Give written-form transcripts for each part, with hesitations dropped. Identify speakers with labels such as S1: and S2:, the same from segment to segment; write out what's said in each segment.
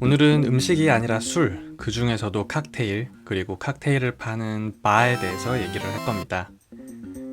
S1: 오늘은 음식이 아니라 술, 그 중에서도 칵테일, 그리고 칵테일을 파는 바에 대해서 얘기를 할 겁니다.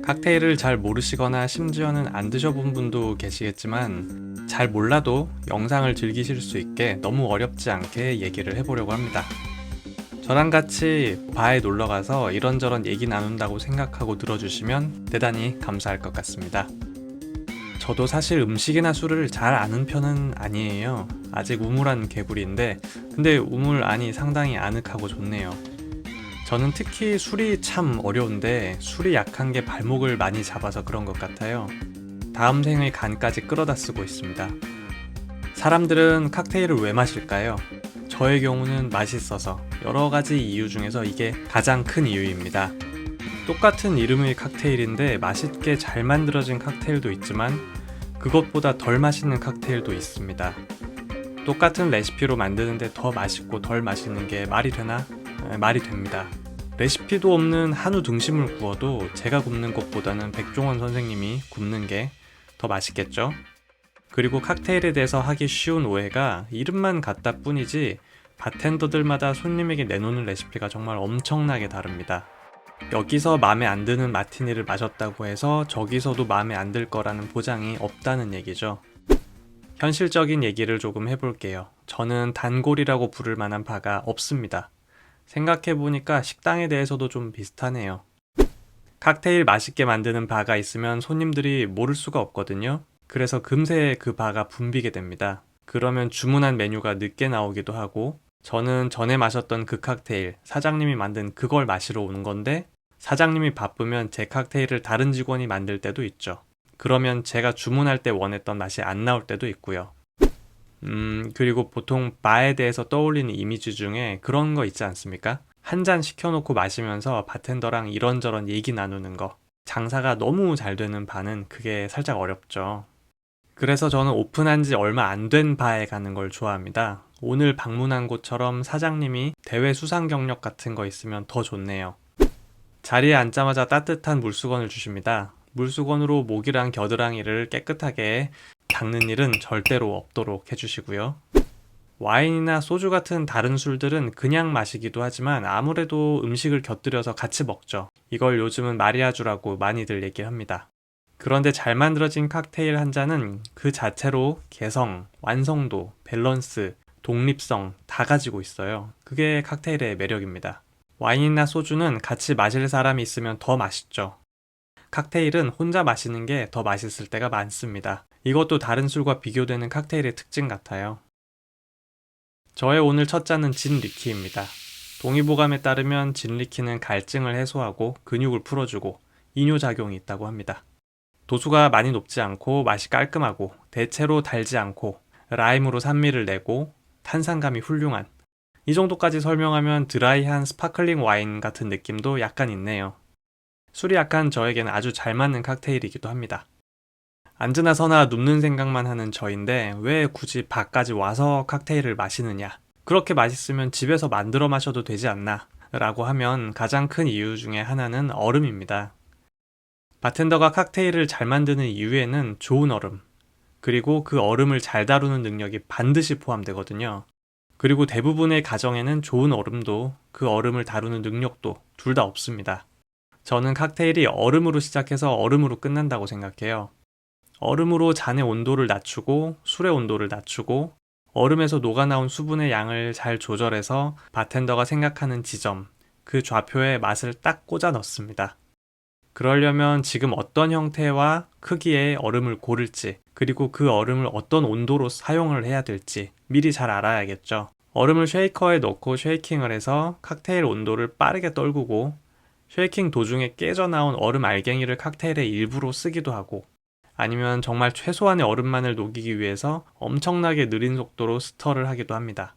S1: 칵테일을 잘 모르시거나 심지어는 안 드셔본 분도 계시겠지만 잘 몰라도 영상을 즐기실 수 있게 너무 어렵지 않게 얘기를 해보려고 합니다. 저랑 같이 바에 놀러가서 이런저런 얘기 나눈다고 생각하고 들어주시면 대단히 감사할 것 같습니다. 저도 사실 음식이나 술을 잘 아는 편은 아니에요. 아직 우물한 개구리인데, 근데 우물 안이 상당히 아늑하고 좋네요. 저는 특히 술이 참 어려운데, 술이 약한 게 발목을 많이 잡아서 그런 것 같아요. 다음 생의 간까지 끌어다 쓰고 있습니다. 사람들은 칵테일을 왜 마실까요? 저의 경우는 맛있어서 여러 가지 이유 중에서 이게 가장 큰 이유입니다. 똑같은 이름의 칵테일인데 맛있게 잘 만들어진 칵테일도 있지만 그것보다 덜 맛있는 칵테일도 있습니다. 똑같은 레시피로 만드는데 더 맛있고 덜 맛있는 게 말이 되나? 말이 됩니다. 레시피도 없는 한우 등심을 구워도 제가 굽는 것보다는 백종원 선생님이 굽는 게 더 맛있겠죠? 그리고 칵테일에 대해서 하기 쉬운 오해가 이름만 같다 뿐이지 바텐더들마다 손님에게 내놓는 레시피가 정말 엄청나게 다릅니다. 여기서 마음에 안 드는 마티니를 마셨다고 해서 저기서도 마음에 안 들 거라는 보장이 없다는 얘기죠. 현실적인 얘기를 조금 해볼게요. 저는 단골이라고 부를 만한 바가 없습니다. 생각해보니까 식당에 대해서도 좀 비슷하네요. 칵테일 맛있게 만드는 바가 있으면 손님들이 모를 수가 없거든요. 그래서 금세 그 바가 붐비게 됩니다. 그러면 주문한 메뉴가 늦게 나오기도 하고, 저는 전에 마셨던 그 칵테일, 사장님이 만든 그걸 마시러 오는 건데 사장님이 바쁘면 제 칵테일을 다른 직원이 만들 때도 있죠. 그러면 제가 주문할 때 원했던 맛이 안 나올 때도 있고요. 그리고 보통 바에 대해서 떠올리는 이미지 중에 그런 거 있지 않습니까? 한 잔 시켜놓고 마시면서 바텐더랑 이런저런 얘기 나누는 거. 장사가 너무 잘 되는 바는 그게 살짝 어렵죠. 그래서 저는 오픈한 지 얼마 안 된 바에 가는 걸 좋아합니다. 오늘 방문한 곳처럼 사장님이 대회 수상 경력 같은 거 있으면 더 좋네요. 자리에 앉자마자 따뜻한 물수건을 주십니다. 물수건으로 목이랑 겨드랑이를 깨끗하게 닦는 일은 절대로 없도록 해주시고요. 와인이나 소주 같은 다른 술들은 그냥 마시기도 하지만 아무래도 음식을 곁들여서 같이 먹죠. 이걸 요즘은 마리아주라고 많이들 얘기합니다. 그런데 잘 만들어진 칵테일 한 잔은 그 자체로 개성, 완성도, 밸런스, 독립성 다 가지고 있어요. 그게 칵테일의 매력입니다. 와인이나 소주는 같이 마실 사람이 있으면 더 맛있죠. 칵테일은 혼자 마시는 게 더 맛있을 때가 많습니다. 이것도 다른 술과 비교되는 칵테일의 특징 같아요. 저의 오늘 첫 잔은 진리키입니다. 동의보감에 따르면 진리키는 갈증을 해소하고 근육을 풀어주고 이뇨작용이 있다고 합니다. 도수가 많이 높지 않고 맛이 깔끔하고 대체로 달지 않고 라임으로 산미를 내고 탄산감이 훌륭한, 이 정도까지 설명하면 드라이한 스파클링 와인 같은 느낌도 약간 있네요. 술이 약한 저에게는 아주 잘 맞는 칵테일이기도 합니다. 앉으나 서나 눕는 생각만 하는 저인데 왜 굳이 밖까지 와서 칵테일을 마시느냐? 그렇게 맛있으면 집에서 만들어 마셔도 되지 않나? 라고 하면 가장 큰 이유 중에 하나는 얼음입니다. 바텐더가 칵테일을 잘 만드는 이유에는 좋은 얼음, 그리고 그 얼음을 잘 다루는 능력이 반드시 포함되거든요. 그리고 대부분의 가정에는 좋은 얼음도 그 얼음을 다루는 능력도 둘 다 없습니다. 저는 칵테일이 얼음으로 시작해서 얼음으로 끝난다고 생각해요. 얼음으로 잔의 온도를 낮추고 술의 온도를 낮추고 얼음에서 녹아나온 수분의 양을 잘 조절해서 바텐더가 생각하는 지점, 그 좌표에 맛을 딱 꽂아 넣습니다. 그러려면 지금 어떤 형태와 크기의 얼음을 고를지, 그리고 그 얼음을 어떤 온도로 사용을 해야 될지 미리 잘 알아야겠죠. 얼음을 쉐이커에 넣고 쉐이킹을 해서 칵테일 온도를 빠르게 떨구고 쉐이킹 도중에 깨져나온 얼음 알갱이를 칵테일의 일부로 쓰기도 하고, 아니면 정말 최소한의 얼음만을 녹이기 위해서 엄청나게 느린 속도로 스터를 하기도 합니다.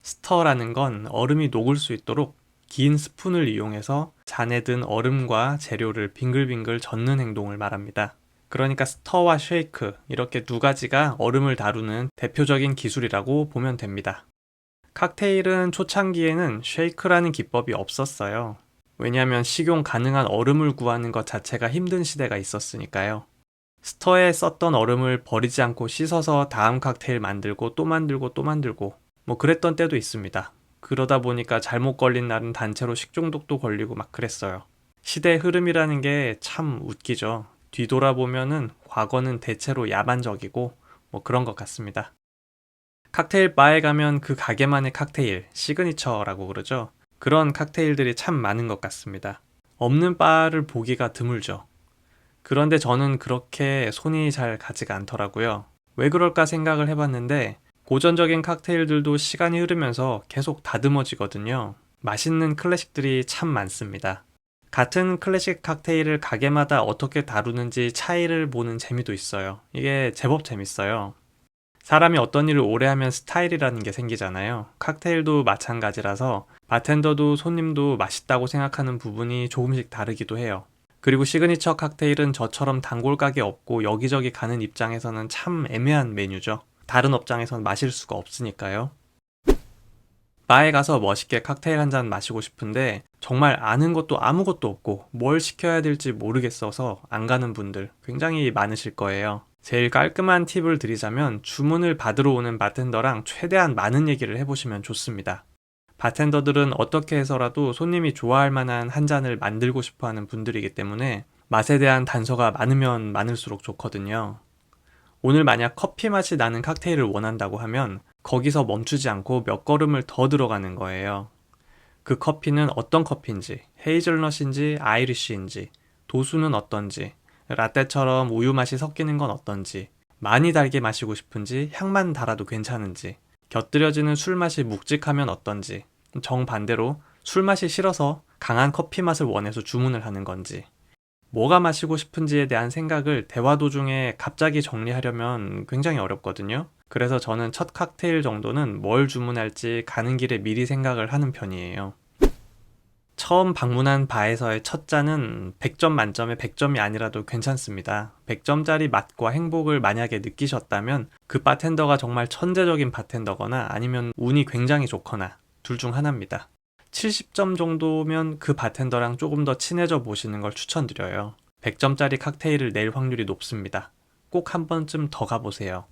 S1: 스터라는 건 얼음이 녹을 수 있도록 긴 스푼을 이용해서 잔에 든 얼음과 재료를 빙글빙글 젓는 행동을 말합니다. 그러니까 스터와 쉐이크, 이렇게 두 가지가 얼음을 다루는 대표적인 기술이라고 보면 됩니다. 칵테일은 초창기에는 쉐이크라는 기법이 없었어요. 왜냐하면 식용 가능한 얼음을 구하는 것 자체가 힘든 시대가 있었으니까요. 스터에 썼던 얼음을 버리지 않고 씻어서 다음 칵테일 만들고 또 만들고 또 만들고, 뭐 그랬던 때도 있습니다. 그러다 보니까 잘못 걸린 날은 단체로 식중독도 걸리고 막 그랬어요. 시대의 흐름이라는 게 참 웃기죠. 뒤돌아보면은 과거는 대체로 야만적이고 뭐 그런 것 같습니다. 칵테일 바에 가면 그 가게만의 칵테일, 시그니처라고 그러죠. 그런 칵테일들이 참 많은 것 같습니다. 없는 바를 보기가 드물죠. 그런데 저는 그렇게 손이 잘 가지가 않더라고요. 왜 그럴까 생각을 해봤는데 고전적인 칵테일들도 시간이 흐르면서 계속 다듬어지거든요. 맛있는 클래식들이 참 많습니다. 같은 클래식 칵테일을 가게마다 어떻게 다루는지 차이를 보는 재미도 있어요. 이게 제법 재밌어요. 사람이 어떤 일을 오래 하면 스타일이라는 게 생기잖아요. 칵테일도 마찬가지라서 바텐더도 손님도 맛있다고 생각하는 부분이 조금씩 다르기도 해요. 그리고 시그니처 칵테일은 저처럼 단골 가게 없고 여기저기 가는 입장에서는 참 애매한 메뉴죠. 다른 업장에선 마실 수가 없으니까요. 바에 가서 멋있게 칵테일 한 잔 마시고 싶은데 정말 아는 것도 아무것도 없고 뭘 시켜야 될지 모르겠어서 안 가는 분들 굉장히 많으실 거예요. 제일 깔끔한 팁을 드리자면 주문을 받으러 오는 바텐더랑 최대한 많은 얘기를 해보시면 좋습니다. 바텐더들은 어떻게 해서라도 손님이 좋아할 만한 한 잔을 만들고 싶어 하는 분들이기 때문에 맛에 대한 단서가 많으면 많을수록 좋거든요. 오늘 만약 커피 맛이 나는 칵테일을 원한다고 하면 거기서 멈추지 않고 몇 걸음을 더 들어가는 거예요. 그 커피는 어떤 커피인지, 헤이즐넛인지 아이리쉬인지, 도수는 어떤지, 라떼처럼 우유 맛이 섞이는 건 어떤지, 많이 달게 마시고 싶은지, 향만 달아도 괜찮은지, 곁들여지는 술 맛이 묵직하면 어떤지, 정반대로 술 맛이 싫어서 강한 커피 맛을 원해서 주문을 하는 건지, 뭐가 마시고 싶은지에 대한 생각을 대화 도중에 갑자기 정리하려면 굉장히 어렵거든요. 그래서 저는 첫 칵테일 정도는 뭘 주문할지 가는 길에 미리 생각을 하는 편이에요. 처음 방문한 바에서의 첫 잔은 100점 만점에 100점이 아니라도 괜찮습니다. 100점짜리 맛과 행복을 만약에 느끼셨다면 그 바텐더가 정말 천재적인 바텐더거나 아니면 운이 굉장히 좋거나 둘 중 하나입니다. 70점 정도면 그 바텐더랑 조금 더 친해져 보시는 걸 추천드려요. 100점짜리 칵테일을 낼 확률이 높습니다. 꼭 한 번쯤 더 가보세요.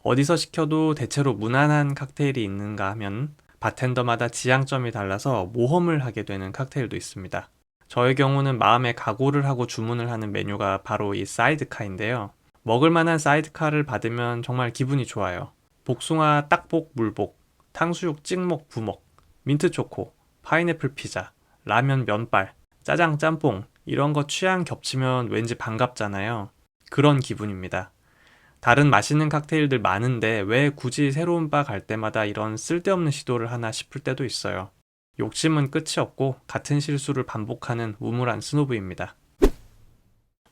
S1: 어디서 시켜도 대체로 무난한 칵테일이 있는가 하면 바텐더마다 지향점이 달라서 모험을 하게 되는 칵테일도 있습니다. 저의 경우는 마음의 각오를 하고 주문을 하는 메뉴가 바로 이 사이드카인데요. 먹을 만한 사이드카를 받으면 정말 기분이 좋아요. 복숭아 딱복 물복, 탕수육 찍먹 부먹, 민트초코, 파인애플 피자, 라면 면발, 짜장 짬뽕 이런 거 취향 겹치면 왠지 반갑잖아요. 그런 기분입니다. 다른 맛있는 칵테일들 많은데 왜 굳이 새로운 바 갈 때마다 이런 쓸데없는 시도를 하나 싶을 때도 있어요. 욕심은 끝이 없고 같은 실수를 반복하는 우물한 스노브입니다.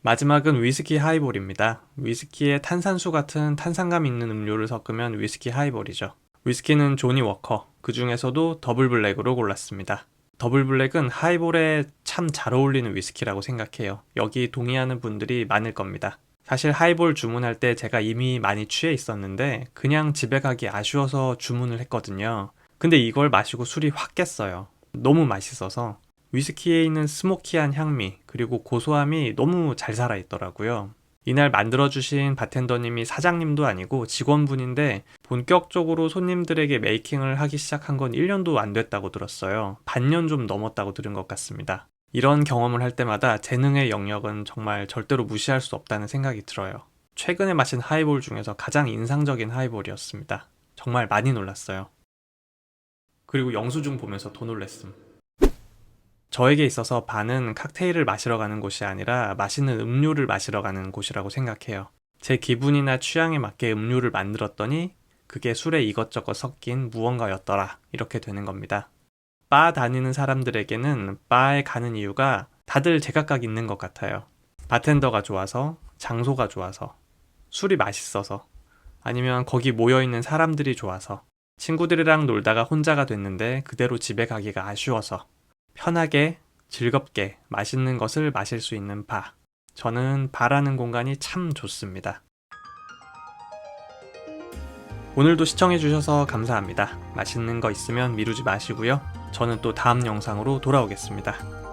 S1: 마지막은 위스키 하이볼입니다. 위스키에 탄산수 같은 탄산감 있는 음료를 섞으면 위스키 하이볼이죠. 위스키는 조니 워커, 그 중에서도 더블 블랙으로 골랐습니다. 더블 블랙은 하이볼에 참 잘 어울리는 위스키라고 생각해요. 여기 동의하는 분들이 많을 겁니다. 사실 하이볼 주문할 때 제가 이미 많이 취해 있었는데 그냥 집에 가기 아쉬워서 주문을 했거든요. 근데 이걸 마시고 술이 확 깼어요. 너무 맛있어서 위스키에 있는 스모키한 향미 그리고 고소함이 너무 잘 살아있더라고요. 이날 만들어주신 바텐더님이 사장님도 아니고 직원분인데 본격적으로 손님들에게 메이킹을 하기 시작한 건 1년도 안 됐다고 들었어요. 반년 좀 넘었다고 들은 것 같습니다. 이런 경험을 할 때마다 재능의 영역은 정말 절대로 무시할 수 없다는 생각이 들어요. 최근에 마신 하이볼 중에서 가장 인상적인 하이볼이었습니다. 정말 많이 놀랐어요. 그리고 영수증 보면서 더 놀랬음. 저에게 있어서 바는 칵테일을 마시러 가는 곳이 아니라 맛있는 음료를 마시러 가는 곳이라고 생각해요. 제 기분이나 취향에 맞게 음료를 만들었더니 그게 술에 이것저것 섞인 무언가였더라. 이렇게 되는 겁니다. 바 다니는 사람들에게는 바에 가는 이유가 다들 제각각 있는 것 같아요. 바텐더가 좋아서, 장소가 좋아서, 술이 맛있어서, 아니면 거기 모여있는 사람들이 좋아서, 친구들이랑 놀다가 혼자가 됐는데 그대로 집에 가기가 아쉬워서, 편하게, 즐겁게 맛있는 것을 마실 수 있는 바. 저는 바라는 공간이 참 좋습니다. 오늘도 시청해주셔서 감사합니다. 맛있는 거 있으면 미루지 마시고요. 저는 또 다음 영상으로 돌아오겠습니다.